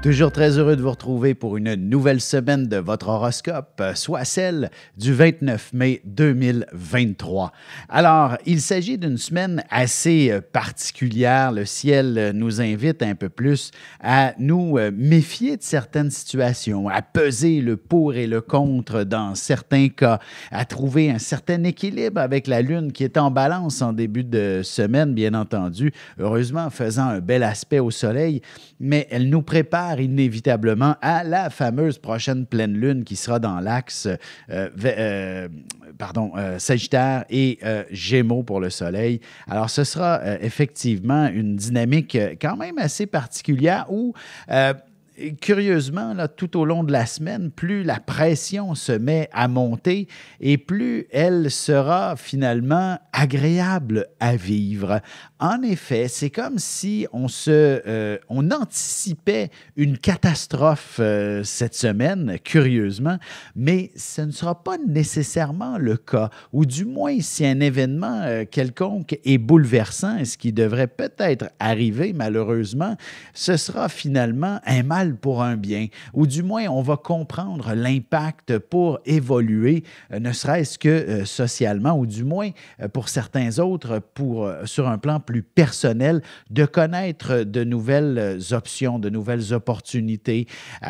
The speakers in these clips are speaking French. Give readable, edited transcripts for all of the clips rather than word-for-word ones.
Toujours très heureux de vous retrouver pour une nouvelle semaine de votre horoscope, soit celle du 29 mai 2023. Alors, il s'agit d'une semaine assez particulière. Le ciel nous invite un peu plus à nous méfier de certaines situations, à peser le pour et le contre dans certains cas, à trouver un certain équilibre avec la Lune qui est en balance en début de semaine, bien entendu, heureusement faisant un bel aspect au Soleil, mais elle nous prépare inévitablement à la fameuse prochaine pleine lune qui sera dans l'axe Sagittaire et Gémeaux pour le Soleil. Alors, ce sera effectivement une dynamique quand même assez particulière où curieusement, là, tout au long de la semaine, plus la pression se met à monter et plus elle sera finalement agréable à vivre. En effet, c'est comme si on anticipait une catastrophe cette semaine, curieusement, mais ce ne sera pas nécessairement le cas, ou du moins si un événement quelconque est bouleversant, ce qui devrait peut-être arriver malheureusement, ce sera finalement un mal pour un bien, ou du moins on va comprendre l'impact pour évoluer, ne serait-ce que socialement, ou du moins pour certains autres, sur un plan plus personnel, de connaître de nouvelles options, de nouvelles opportunités.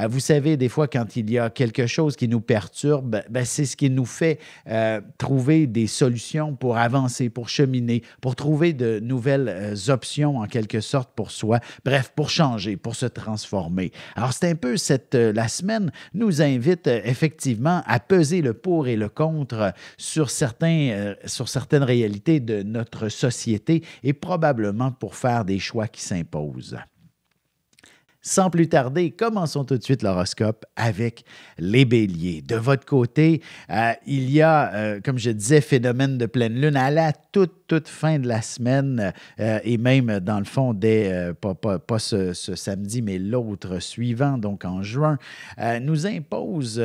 Vous savez, des fois, quand il y a quelque chose qui nous perturbe, c'est ce qui nous fait trouver des solutions pour avancer, pour cheminer, pour trouver de nouvelles options en quelque sorte pour soi, bref, pour changer, pour se transformer. Alors, c'est un peu la semaine nous invite effectivement à peser le pour et le contre sur certaines réalités de notre société et probablement pour faire des choix qui s'imposent. Sans plus tarder, commençons tout de suite l'horoscope avec les béliers. De votre côté, il y a, comme je disais, phénomène de pleine lune à la toute fin de la semaine et même dans le fond, pas ce samedi, mais l'autre suivant, donc en juin, vous impose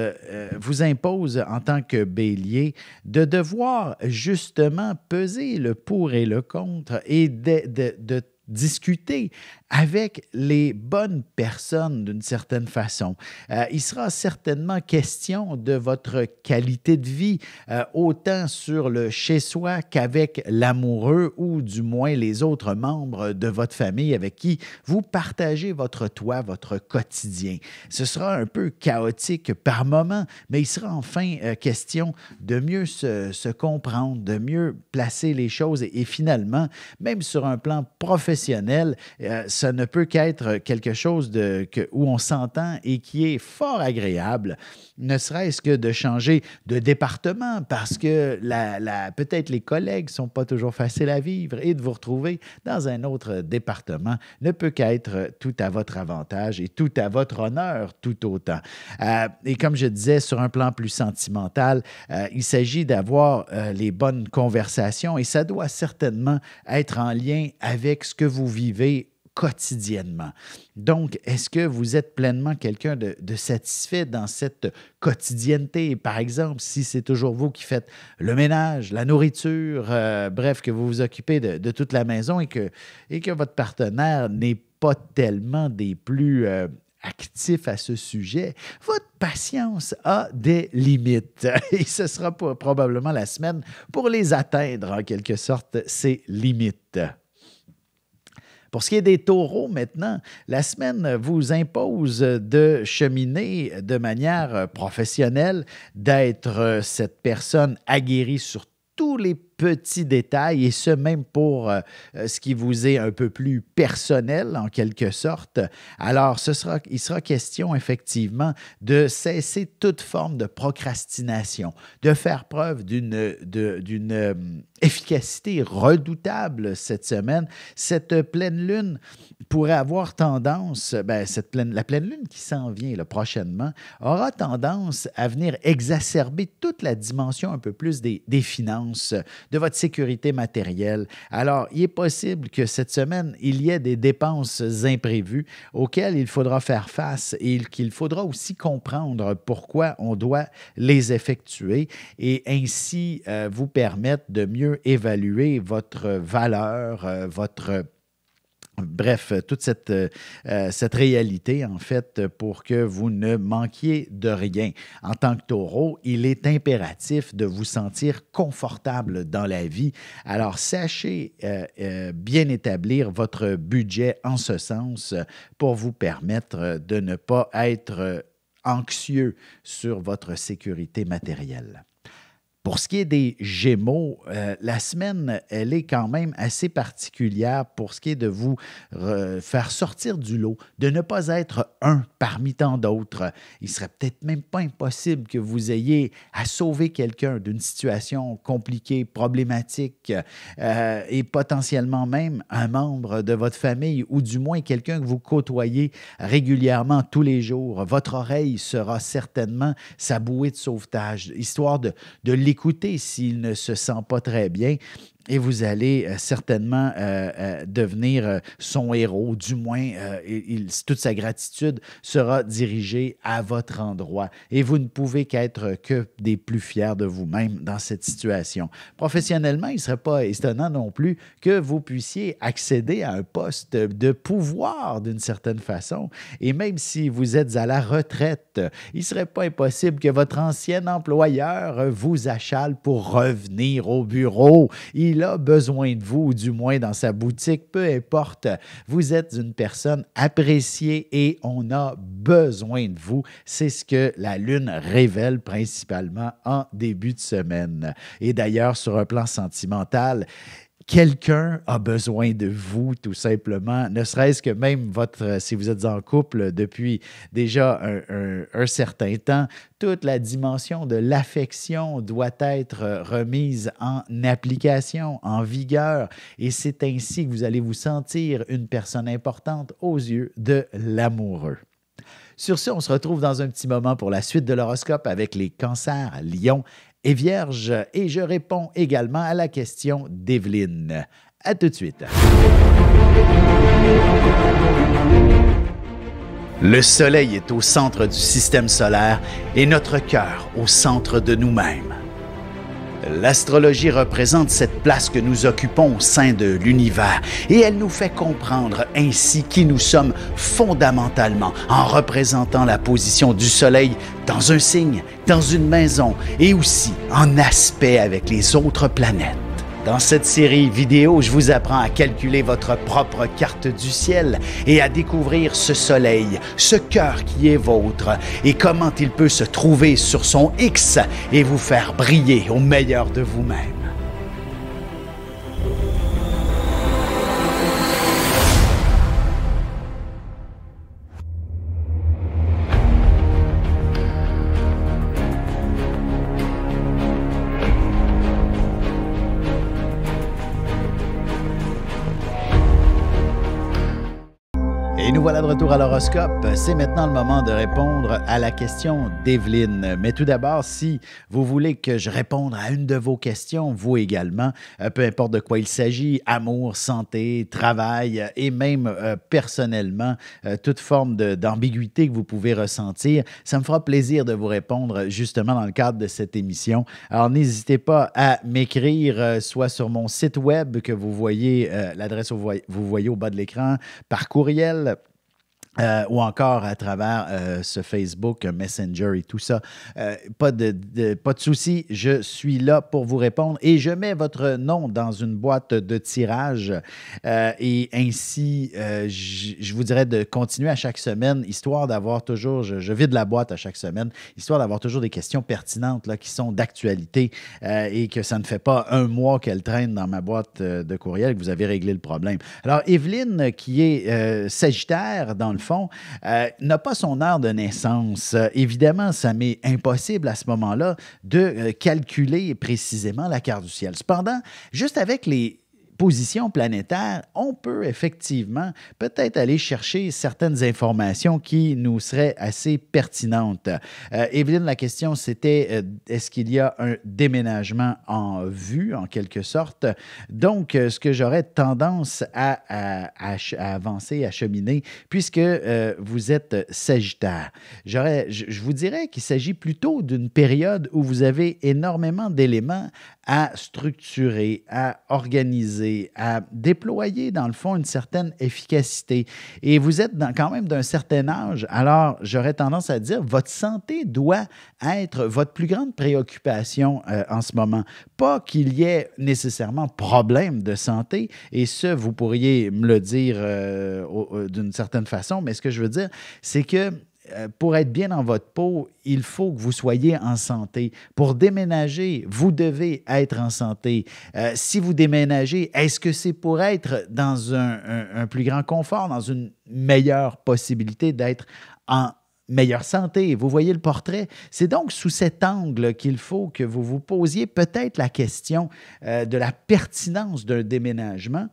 en tant que bélier de devoir justement peser le pour et le contre et de discuter avec les bonnes personnes d'une certaine façon. Il sera certainement question de votre qualité de vie, autant sur le chez-soi qu'avec l'amoureux ou du moins les autres membres de votre famille avec qui vous partagez votre toit, votre quotidien. Ce sera un peu chaotique par moment, mais il sera enfin question de mieux se comprendre, de mieux placer les choses et finalement, même sur un plan professionnel, ça ne peut qu'être quelque chose où on s'entend et qui est fort agréable, ne serait-ce que de changer de département parce que peut-être les collègues ne sont pas toujours faciles à vivre et de vous retrouver dans un autre département ne peut qu'être tout à votre avantage et tout à votre honneur tout autant. Et comme je disais, sur un plan plus sentimental, il s'agit d'avoir les bonnes conversations et ça doit certainement être en lien avec ce que vous vivez quotidiennement. Donc, est-ce que vous êtes pleinement quelqu'un de satisfait dans cette quotidienneté? Par exemple, si c'est toujours vous qui faites le ménage, la nourriture, bref, que vous vous occupez de toute la maison et que votre partenaire n'est pas tellement des plus actif à ce sujet, votre patience a des limites. Et ce sera probablement la semaine pour les atteindre, en quelque sorte, ces limites. Pour ce qui est des taureaux, maintenant, la semaine vous impose de cheminer de manière professionnelle, d'être cette personne aguerrie sur tous les petits détails, et ce, même pour ce qui vous est un peu plus personnel, en quelque sorte. Alors, il sera question, effectivement, de cesser toute forme de procrastination, de faire preuve d'une efficacité redoutable cette semaine. Cette pleine lune pourrait avoir tendance, la pleine lune qui s'en vient là, prochainement, aura tendance à venir exacerber toute la dimension un peu plus des finances, de votre sécurité matérielle. Alors, il est possible que cette semaine, il y ait des dépenses imprévues auxquelles il faudra faire face et qu'il faudra aussi comprendre pourquoi on doit les effectuer et ainsi vous permettre de mieux évaluer votre valeur, votre Bref, toute cette réalité, en fait, pour que vous ne manquiez de rien. En tant que taureau, il est impératif de vous sentir confortable dans la vie. Alors, sachez bien établir votre budget en ce sens pour vous permettre de ne pas être anxieux sur votre sécurité matérielle. Pour ce qui est des Gémeaux, la semaine, elle est quand même assez particulière pour ce qui est de vous faire sortir du lot, de ne pas être un parmi tant d'autres. Il serait peut-être même pas impossible que vous ayez à sauver quelqu'un d'une situation compliquée, problématique, et potentiellement même un membre de votre famille ou du moins quelqu'un que vous côtoyez régulièrement tous les jours. Votre oreille sera certainement sa bouée de sauvetage, histoire de l'écouter s'il ne se sent pas très bien. Et vous allez certainement devenir son héros. Du moins, toute sa gratitude sera dirigée à votre endroit. Et vous ne pouvez qu'être que des plus fiers de vous-même dans cette situation. Professionnellement, il ne serait pas étonnant non plus que vous puissiez accéder à un poste de pouvoir d'une certaine façon. Et même si vous êtes à la retraite, il ne serait pas impossible que votre ancien employeur vous achale pour revenir au bureau. Il a besoin de vous, ou du moins dans sa boutique, peu importe. Vous êtes une personne appréciée et on a besoin de vous. C'est ce que la Lune révèle principalement en début de semaine. Et d'ailleurs, sur un plan sentimental, quelqu'un a besoin de vous, tout simplement, ne serait-ce que même si vous êtes en couple depuis déjà un certain temps, toute la dimension de l'affection doit être remise en application, en vigueur, et c'est ainsi que vous allez vous sentir une personne importante aux yeux de l'amoureux. Sur ce, on se retrouve dans un petit moment pour la suite de l'horoscope avec les cancers, lions et vierges, et je réponds également à la question d'Evelyne. À tout de suite. Le soleil est au centre du système solaire et notre cœur au centre de nous-mêmes. L'astrologie représente cette place que nous occupons au sein de l'univers et elle nous fait comprendre ainsi qui nous sommes fondamentalement en représentant la position du Soleil dans un signe, dans une maison et aussi en aspect avec les autres planètes. Dans cette série vidéo, je vous apprends à calculer votre propre carte du ciel et à découvrir ce soleil, ce cœur qui est vôtre et comment il peut se trouver sur son X et vous faire briller au meilleur de vous-même. Et nous voilà de retour à l'horoscope. C'est maintenant le moment de répondre à la question d'Evelyne. Mais tout d'abord, si vous voulez que je réponde à une de vos questions, vous également, peu importe de quoi il s'agit, amour, santé, travail et même personnellement, toute forme d'ambiguïté que vous pouvez ressentir, ça me fera plaisir de vous répondre justement dans le cadre de cette émission. Alors, n'hésitez pas à m'écrire soit sur mon site web que vous voyez, l'adresse que vous voyez au bas de l'écran, par courriel, ou encore à travers ce Facebook, Messenger et tout ça. Pas de souci, je suis là pour vous répondre et je mets votre nom dans une boîte de tirage et ainsi, je vous dirais de continuer à chaque semaine, histoire d'avoir toujours, je vide la boîte à chaque semaine, histoire d'avoir toujours des questions pertinentes là, qui sont d'actualité et que ça ne fait pas un mois qu'elles traînent dans ma boîte de courriel que vous avez réglé le problème. Alors, Evelyne, qui est Sagittaire, dans le fond, n'a pas son heure de naissance. Évidemment, ça m'est impossible à ce moment-là de calculer précisément la carte du ciel. Cependant, juste avec les position planétaire, on peut effectivement peut-être aller chercher certaines informations qui nous seraient assez pertinentes. Evelyne, la question c'était est-ce qu'il y a un déménagement en vue, en quelque sorte? Donc, ce que j'aurais tendance à avancer, à cheminer, puisque vous êtes Sagittaire, je vous dirais qu'il s'agit plutôt d'une période où vous avez énormément d'éléments à structurer, à organiser, s'amuser, à déployer, dans le fond, une certaine efficacité. Et vous êtes quand même d'un certain âge, alors j'aurais tendance à dire votre santé doit être votre plus grande préoccupation en ce moment. Pas qu'il y ait nécessairement problème de santé, et ce, vous pourriez me le dire d'une certaine façon, mais ce que je veux dire, c'est que pour être bien dans votre peau, il faut que vous soyez en santé. Pour déménager, vous devez être en santé. Si vous déménagez, est-ce que c'est pour être dans un plus grand confort, dans une meilleure possibilité d'être en meilleure santé? Vous voyez le portrait? C'est donc sous cet angle qu'il faut que vous vous posiez peut-être la question de la pertinence d'un déménagement.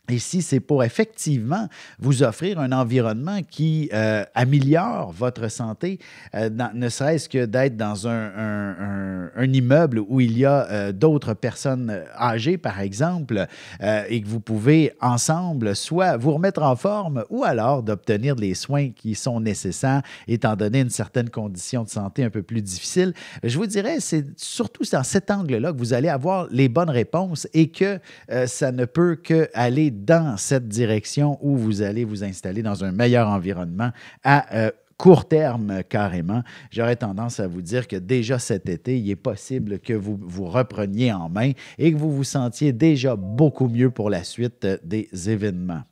Et si c'est pour effectivement vous offrir un environnement qui améliore votre santé, ne serait-ce que d'être dans un immeuble où il y a d'autres personnes âgées, par exemple, et que vous pouvez ensemble soit vous remettre en forme ou alors d'obtenir les soins qui sont nécessaires, étant donné une certaine condition de santé un peu plus difficile. Je vous dirais, c'est surtout dans cet angle-là que vous allez avoir les bonnes réponses et que ça ne peut qu'aller dans cette direction où vous allez vous installer dans un meilleur environnement à court terme carrément. J'aurais tendance à vous dire que déjà cet été, il est possible que vous vous repreniez en main et que vous vous sentiez déjà beaucoup mieux pour la suite des événements.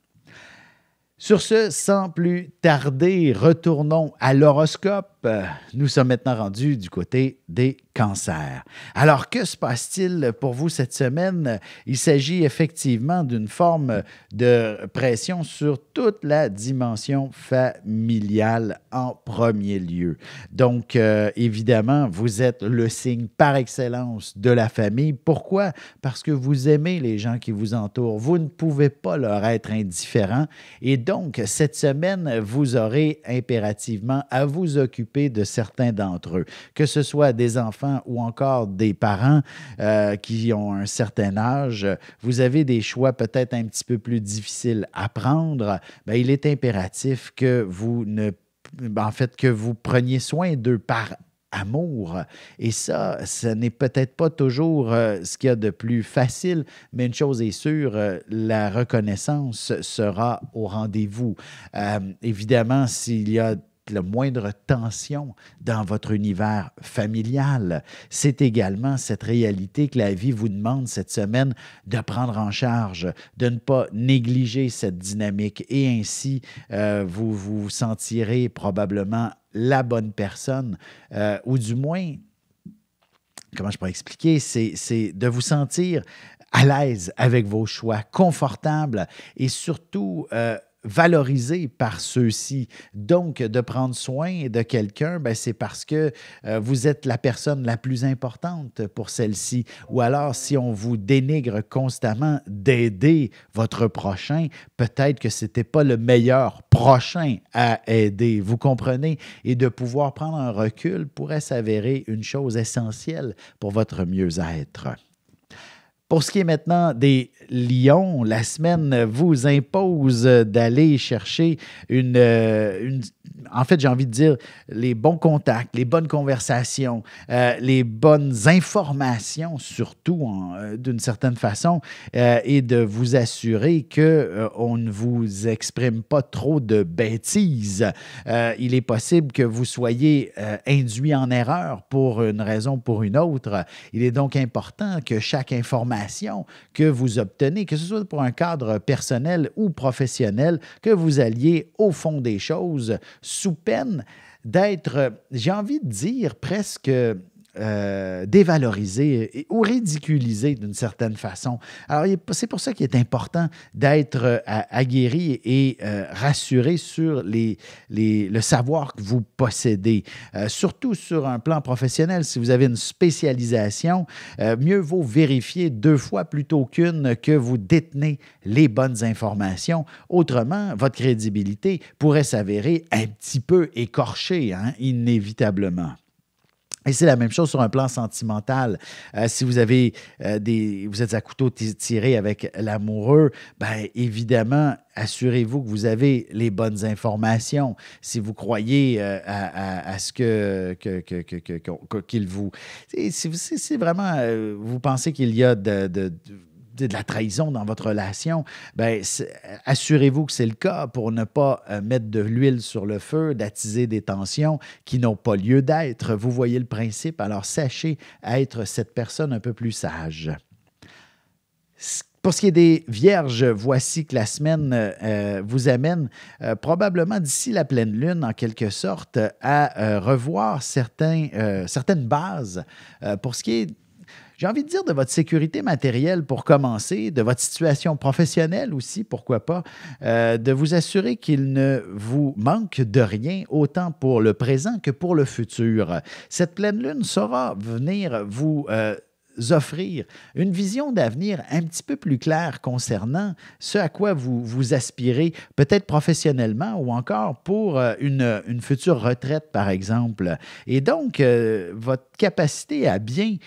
Sur ce, sans plus tarder, retournons à l'horoscope. Nous sommes maintenant rendus du côté des cancers. Alors, que se passe-t-il pour vous cette semaine? Il s'agit effectivement d'une forme de pression sur toute la dimension familiale en premier lieu. Donc, évidemment, vous êtes le signe par excellence de la famille. Pourquoi? Parce que vous aimez les gens qui vous entourent. Vous ne pouvez pas leur être indifférent. Et donc, cette semaine, vous aurez impérativement à vous occuper de certains d'entre eux, que ce soit des enfants ou encore des parents qui ont un certain âge. Vous avez des choix peut-être un petit peu plus difficiles à prendre. Bien, il est impératif que que vous preniez soin d'eux par amour. Et ça, ce n'est peut-être pas toujours ce qu'il y a de plus facile, mais une chose est sûre, la reconnaissance sera au rendez-vous. Évidemment, s'il y a la moindre tension dans votre univers familial, c'est également cette réalité que la vie vous demande cette semaine de prendre en charge, de ne pas négliger cette dynamique et ainsi vous vous sentirez probablement la bonne personne ou du moins, comment je pourrais expliquer, c'est de vous sentir à l'aise avec vos choix, confortable et surtout valorisé par ceux-ci. Donc, de prendre soin de quelqu'un, ben, c'est parce que vous êtes la personne la plus importante pour celle-ci. Ou alors, si on vous dénigre constamment d'aider votre prochain, peut-être que ce n'était pas le meilleur prochain à aider. Vous comprenez? Et de pouvoir prendre un recul pourrait s'avérer une chose essentielle pour votre mieux-être. Pour ce qui est maintenant des lions, la semaine vous impose d'aller chercher en fait, j'ai envie de dire, les bons contacts, les bonnes conversations, les bonnes informations, surtout d'une certaine façon, et de vous assurer qu'on ne vous exprime pas trop de bêtises. Il est possible que vous soyez induit en erreur pour une raison ou pour une autre. Il est donc important que chaque information que vous obtenez, que ce soit pour un cadre personnel ou professionnel, que vous alliez au fond des choses sous peine d'être, j'ai envie de dire, presque dévalorisé ou ridiculisé d'une certaine façon. Alors, c'est pour ça qu'il est important d'être aguerri et rassuré sur le savoir que vous possédez. Surtout sur un plan professionnel, si vous avez une spécialisation, mieux vaut vérifier 2 fois plutôt qu'une que vous détenez les bonnes informations. Autrement, votre crédibilité pourrait s'avérer un petit peu écorchée, inévitablement. Et c'est la même chose sur un plan sentimental. Si vous avez vous êtes à couteau tiré avec l'amoureux, bien évidemment, assurez-vous que vous avez les bonnes informations. Si vous croyez à ce qu'il vous... Si vraiment, vous pensez qu'il y a de la trahison dans votre relation, ben, assurez-vous que c'est le cas pour ne pas mettre de l'huile sur le feu, d'attiser des tensions qui n'ont pas lieu d'être. Vous voyez le principe, alors sachez être cette personne un peu plus sage. Pour ce qui est des vierges, voici que la semaine vous amène probablement d'ici la pleine lune, en quelque sorte, à revoir certaines bases pour ce qui est, j'ai envie de dire, de votre sécurité matérielle pour commencer, de votre situation professionnelle aussi, pourquoi pas, de vous assurer qu'il ne vous manque de rien, autant pour le présent que pour le futur. Cette pleine lune saura venir vous offrir une vision d'avenir un petit peu plus claire concernant ce à quoi vous aspirez, peut-être professionnellement ou encore pour une future retraite, par exemple. Et donc, votre capacité à bien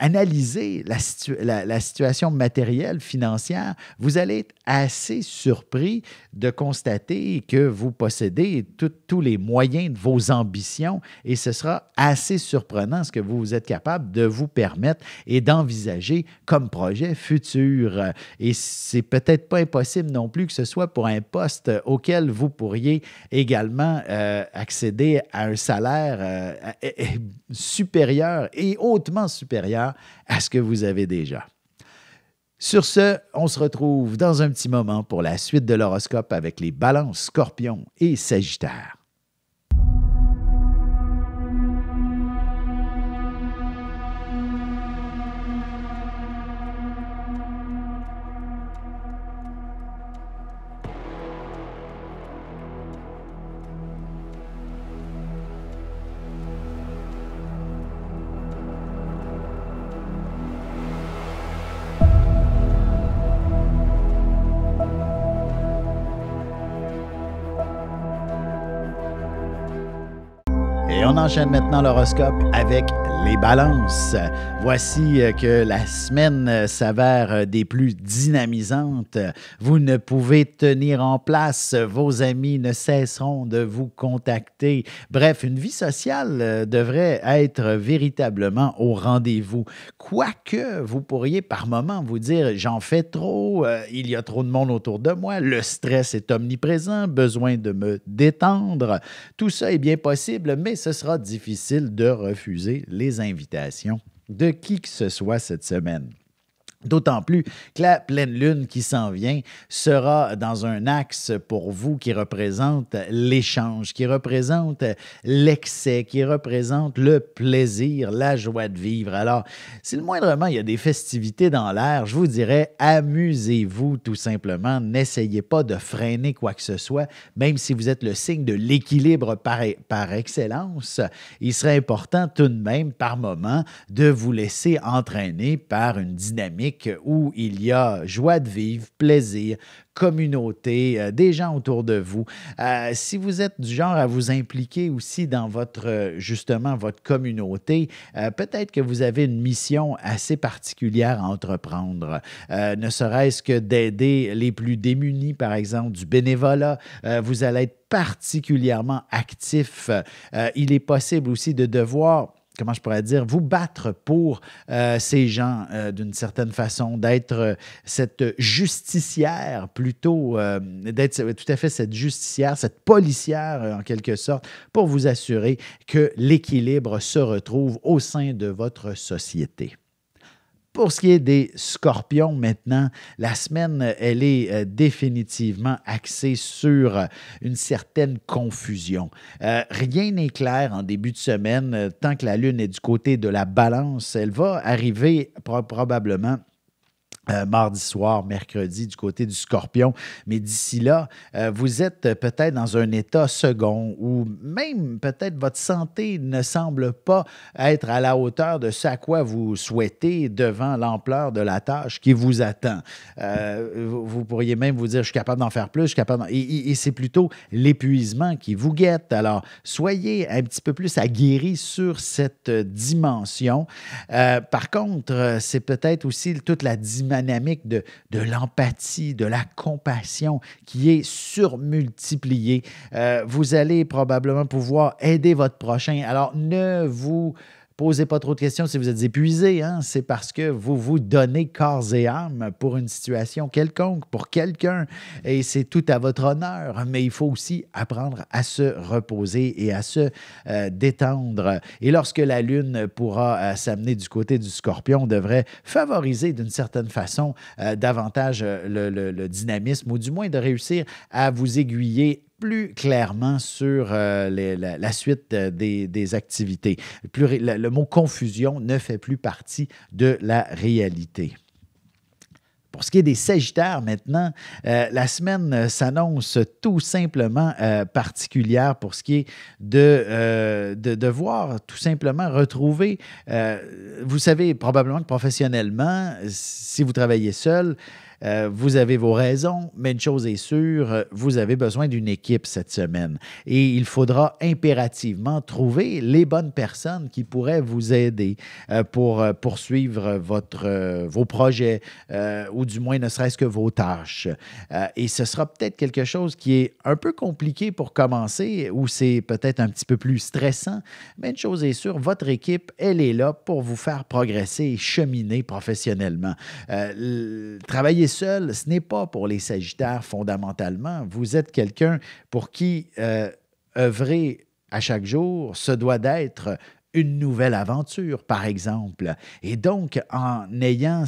analyser la situation matérielle, financière, vous allez être assez surpris de constater que vous possédez tous les moyens de vos ambitions et ce sera assez surprenant ce que vous êtes capable de vous permettre et d'envisager comme projet futur. Et c'est peut-être pas impossible non plus que ce soit pour un poste auquel vous pourriez également accéder à un salaire supérieur et hautement supérieur à ce que vous avez déjà. Sur ce, on se retrouve dans un petit moment pour la suite de l'horoscope avec les balances, scorpions et sagittaires. Et on enchaîne maintenant l'horoscope avec les balances. Voici que la semaine s'avère des plus dynamisantes. Vous ne pouvez tenir en place. Vos amis ne cesseront de vous contacter. Bref, une vie sociale devrait être véritablement au rendez-vous. Quoique vous pourriez par moments vous dire « j'en fais trop, il y a trop de monde autour de moi, le stress est omniprésent, besoin de me détendre ». Tout ça est bien possible, mais ce sera difficile de refuser les invitations de qui que ce soit cette semaine. D'autant plus que la pleine lune qui s'en vient sera dans un axe pour vous qui représente l'échange, qui représente l'excès, qui représente le plaisir, la joie de vivre. Alors, si le moindrement il y a des festivités dans l'air, je vous dirais, amusez-vous tout simplement. N'essayez pas de freiner quoi que ce soit, même si vous êtes le signe de l'équilibre par excellence. Il serait important tout de même, par moment, de vous laisser entraîner par une dynamique où il y a joie de vivre, plaisir, communauté, des gens autour de vous. Si vous êtes du genre à vous impliquer aussi dans justement votre communauté, peut-être que vous avez une mission assez particulière à entreprendre, ne serait-ce que d'aider les plus démunis, par exemple, du bénévolat. Vous allez être particulièrement actif. Il est possible aussi de devoir, comment je pourrais dire, vous battre pour ces gens d'une certaine façon, d'être cette justicière plutôt, d'être tout à fait cette justicière, cette policière en quelque sorte, pour vous assurer que l'équilibre se retrouve au sein de votre société. Pour ce qui est des scorpions maintenant, la semaine, elle est définitivement axée sur une certaine confusion. Rien n'est clair en début de semaine. Tant que la Lune est du côté de la balance, elle va arriver probablement mardi soir, mercredi, du côté du Scorpion. Mais d'ici là, vous êtes peut-être dans un état second ou même peut-être votre santé ne semble pas être à la hauteur de ce à quoi vous souhaitez devant l'ampleur de la tâche qui vous attend. Vous pourriez même vous dire, je suis capable d'en faire plus, je suis capable et c'est plutôt l'épuisement qui vous guette. Alors, soyez un petit peu plus aguerris sur cette dimension. Par contre, c'est peut-être aussi toute la dynamique de l'empathie, de la compassion qui est surmultipliée. Vous allez probablement pouvoir aider votre prochain. Alors, ne vous posez pas trop de questions si vous êtes épuisé, hein? C'est parce que vous vous donnez corps et âme pour une situation quelconque, pour quelqu'un, et c'est tout à votre honneur. Mais il faut aussi apprendre à se reposer et à se détendre. Et lorsque la Lune pourra s'amener du côté du Scorpion, on devrait favoriser d'une certaine façon davantage le dynamisme, ou du moins de réussir à vous aiguiller plus clairement sur la suite des activités. Le mot confusion ne fait plus partie de la réalité. Pour ce qui est des Sagittaires maintenant, la semaine s'annonce tout simplement particulière pour ce qui est de devoir tout simplement retrouver, vous savez probablement que professionnellement, si vous travaillez seul, vous avez vos raisons, mais une chose est sûre, vous avez besoin d'une équipe cette semaine. Et il faudra impérativement trouver les bonnes personnes qui pourraient vous aider pour poursuivre vos projets ou du moins ne serait-ce que vos tâches. Et ce sera peut-être quelque chose qui est un peu compliqué pour commencer, ou c'est peut-être un petit peu plus stressant, mais une chose est sûre, votre équipe, elle est là pour vous faire progresser et cheminer professionnellement. Travailler seul, ce n'est pas pour les Sagittaires fondamentalement. Vous êtes quelqu'un pour qui œuvrer à chaque jour, ce doit d'être une nouvelle aventure, par exemple. Et donc, en ayant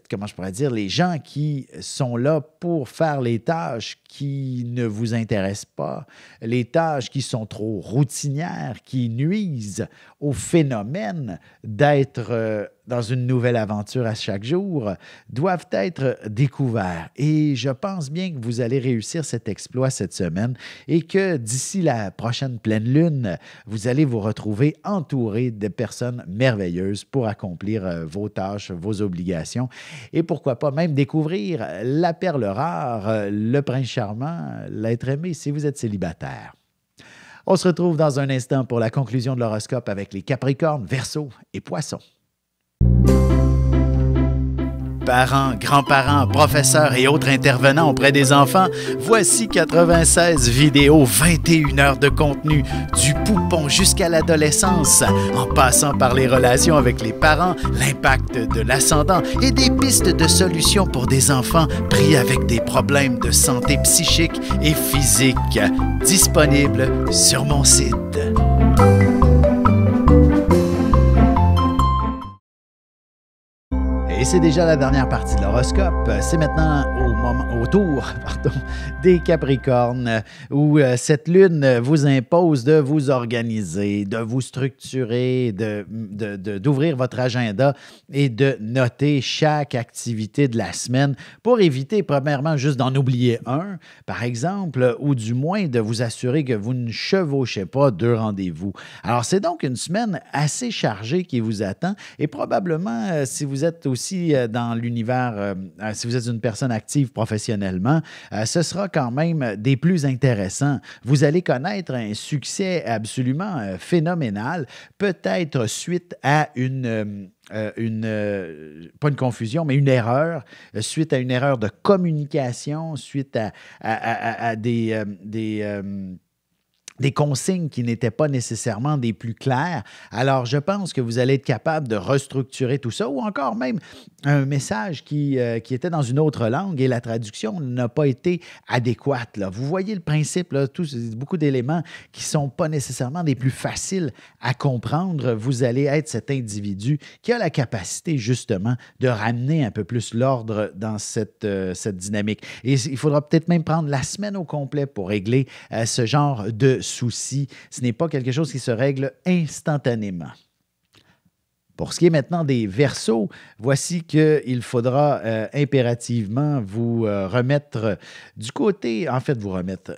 comment je pourrais dire, les gens qui sont là pour faire les tâches qui ne vous intéressent pas, les tâches qui sont trop routinières, qui nuisent au phénomène d'être dans une nouvelle aventure à chaque jour, doivent être découverts. Et je pense bien que vous allez réussir cet exploit cette semaine et que d'ici la prochaine pleine lune, vous allez vous retrouver entouré de personnes merveilleuses pour accomplir vos tâches, vos obligations et pourquoi pas même découvrir la perle rare, le prince charmant, l'être aimé si vous êtes célibataire. On se retrouve dans un instant pour la conclusion de l'horoscope avec les Capricornes, Verseaux et Poissons. Parents, grands-parents, professeurs et autres intervenants auprès des enfants, voici 96 vidéos, 21 heures de contenu, du poupon jusqu'à l'adolescence, en passant par les relations avec les parents, l'impact de l'ascendant et des pistes de solutions pour des enfants pris avec des problèmes de santé psychique et physique. Disponible sur mon site. Et c'est déjà la dernière partie de l'horoscope. C'est maintenant au tour des Capricornes où cette lune vous impose de vous organiser, de vous structurer, d'ouvrir votre agenda et de noter chaque activité de la semaine pour éviter, premièrement, juste d'en oublier un, par exemple, ou du moins de vous assurer que vous ne chevauchez pas deux rendez-vous. Alors, c'est donc une semaine assez chargée qui vous attend et probablement, si vous êtes aussi dans l'univers, si vous êtes une personne active professionnellement, ce sera quand même des plus intéressants. Vous allez connaître un succès absolument phénoménal, peut-être suite à pas une confusion, mais une erreur, suite à une erreur de communication, suite à des consignes qui n'étaient pas nécessairement des plus claires. Alors, je pense que vous allez être capable de restructurer tout ça ou encore même un message qui était dans une autre langue et la traduction n'a pas été adéquate. Là. Vous voyez le principe, là, beaucoup d'éléments qui ne sont pas nécessairement des plus faciles à comprendre. Vous allez être cet individu qui a la capacité justement de ramener un peu plus l'ordre dans cette dynamique. Et il faudra peut-être même prendre la semaine au complet pour régler ce genre de soucis. Ce n'est pas quelque chose qui se règle instantanément. Pour ce qui est maintenant des Verseaux, voici qu'il faudra impérativement vous remettre du côté, en fait vous remettre,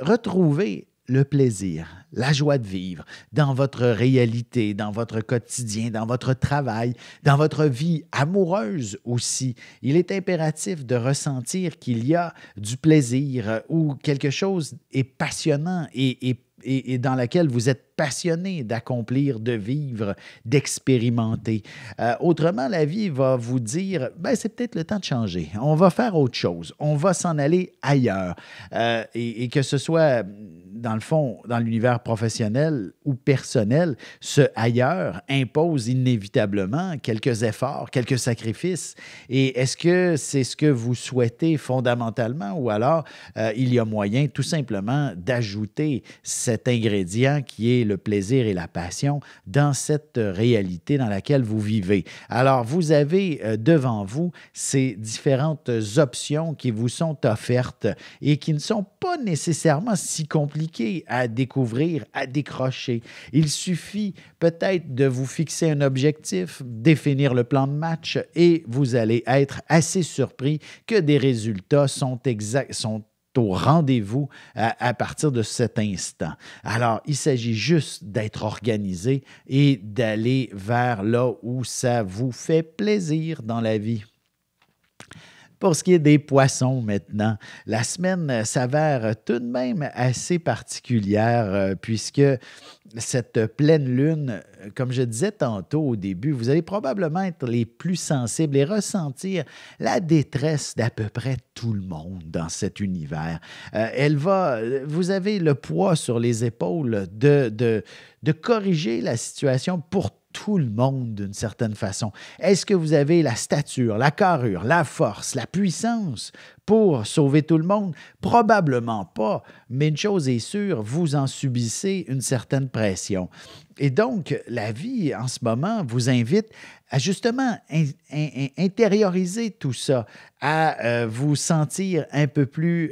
retrouver le plaisir, la joie de vivre dans votre réalité, dans votre quotidien, dans votre travail, dans votre vie amoureuse aussi. Il est impératif de ressentir qu'il y a du plaisir ou quelque chose est passionnant et dans laquelle vous êtes passionné d'accomplir, de vivre, d'expérimenter. Autrement, la vie va vous dire, ben, c'est peut-être le temps de changer. On va faire autre chose. On va s'en aller ailleurs. Et que ce soit dans le fond, dans l'univers professionnel ou personnel, ce ailleurs impose inévitablement quelques efforts, quelques sacrifices. Et est-ce que c'est ce que vous souhaitez fondamentalement ou alors il y a moyen tout simplement d'ajouter cet ingrédient qui est le plaisir et la passion dans cette réalité dans laquelle vous vivez? Alors, vous avez devant vous ces différentes options qui vous sont offertes et qui ne sont pas nécessairement si compliquées à découvrir, à décrocher. Il suffit peut-être de vous fixer un objectif, définir le plan de match et vous allez être assez surpris que des résultats sont au rendez-vous à partir de cet instant. Alors, il s'agit juste d'être organisé et d'aller vers là où ça vous fait plaisir dans la vie. Pour ce qui est des poissons maintenant, la semaine s'avère tout de même assez particulière puisque cette pleine lune, comme je disais tantôt au début, vous allez probablement être les plus sensibles et ressentir la détresse d'à peu près tout le monde dans cet univers. Vous avez le poids sur les épaules de corriger la situation pour tout le monde d'une certaine façon. Est-ce que vous avez la stature, la carrure, la force, la puissance pour sauver tout le monde? Probablement pas, mais une chose est sûre, vous en subissez une certaine pression. Et donc, la vie en ce moment vous invite à justement intérioriser tout ça, à vous sentir un peu plus,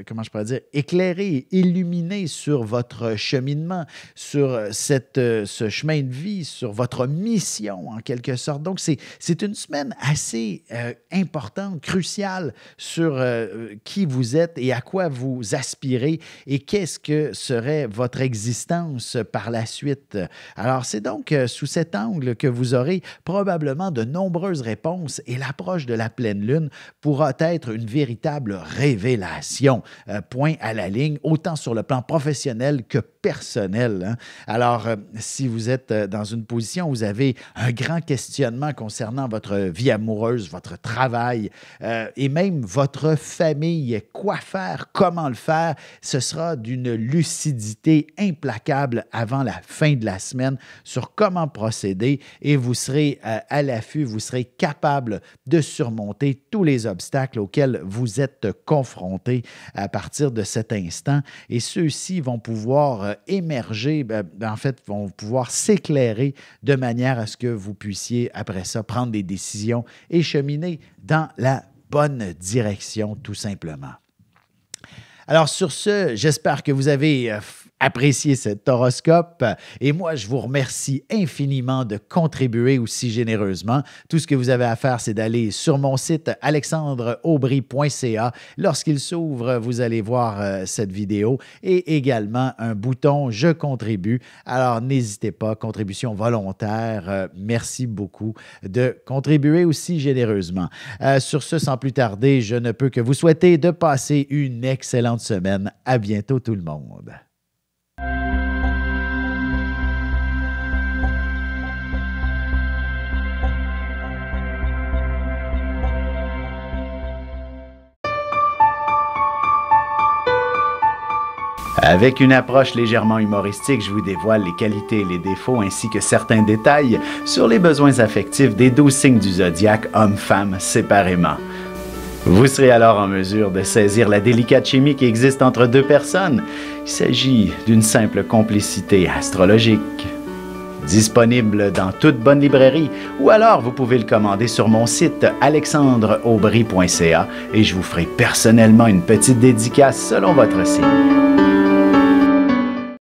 comment je pourrais dire, éclairé, illuminé sur votre cheminement, sur ce chemin de vie, sur votre mission en quelque sorte. Donc, c'est une semaine assez importante, cruciale sur qui vous êtes et à quoi vous aspirez et qu'est-ce que serait votre existence par la suite. Alors, c'est donc sous cet angle que vous aurez probablement de nombreuses réponses et l'approche de la pleine lune pourra être une véritable révélation. Point à la ligne, autant sur le plan professionnel que personnel. Hein? Alors, si vous êtes dans une position où vous avez un grand questionnement concernant votre vie amoureuse, votre travail et même votre famille, quoi faire, comment le faire, ce sera d'une lucidité implacable avant la fin de la semaine sur comment procéder et vous serez à l'affût, vous serez capable de surmonter tous les obstacles auxquels vous êtes confrontés à partir de cet instant et ceux-ci vont pouvoir émerger, en fait, vont pouvoir s'éclairer de manière à ce que vous puissiez, après ça, prendre des décisions et cheminer dans la bonne direction, tout simplement. Alors, sur ce, j'espère que vous avez apprécié cet horoscope et moi, je vous remercie infiniment de contribuer aussi généreusement. Tout ce que vous avez à faire, c'est d'aller sur mon site alexandreaubry.ca. Lorsqu'il s'ouvre, vous allez voir cette vidéo et également un bouton « Je contribue ». Alors, n'hésitez pas, contribution volontaire. Merci beaucoup de contribuer aussi généreusement. Sur ce, sans plus tarder, je ne peux que vous souhaiter de passer une excellente semaine. À bientôt tout le monde. Avec une approche légèrement humoristique, je vous dévoile les qualités et les défauts ainsi que certains détails sur les besoins affectifs des 12 signes du zodiaque, hommes-femmes, séparément. Vous serez alors en mesure de saisir la délicate chimie qui existe entre deux personnes. Il s'agit d'une simple complicité astrologique. Disponible dans toute bonne librairie ou alors vous pouvez le commander sur mon site alexandreaubry.ca et je vous ferai personnellement une petite dédicace selon votre signe.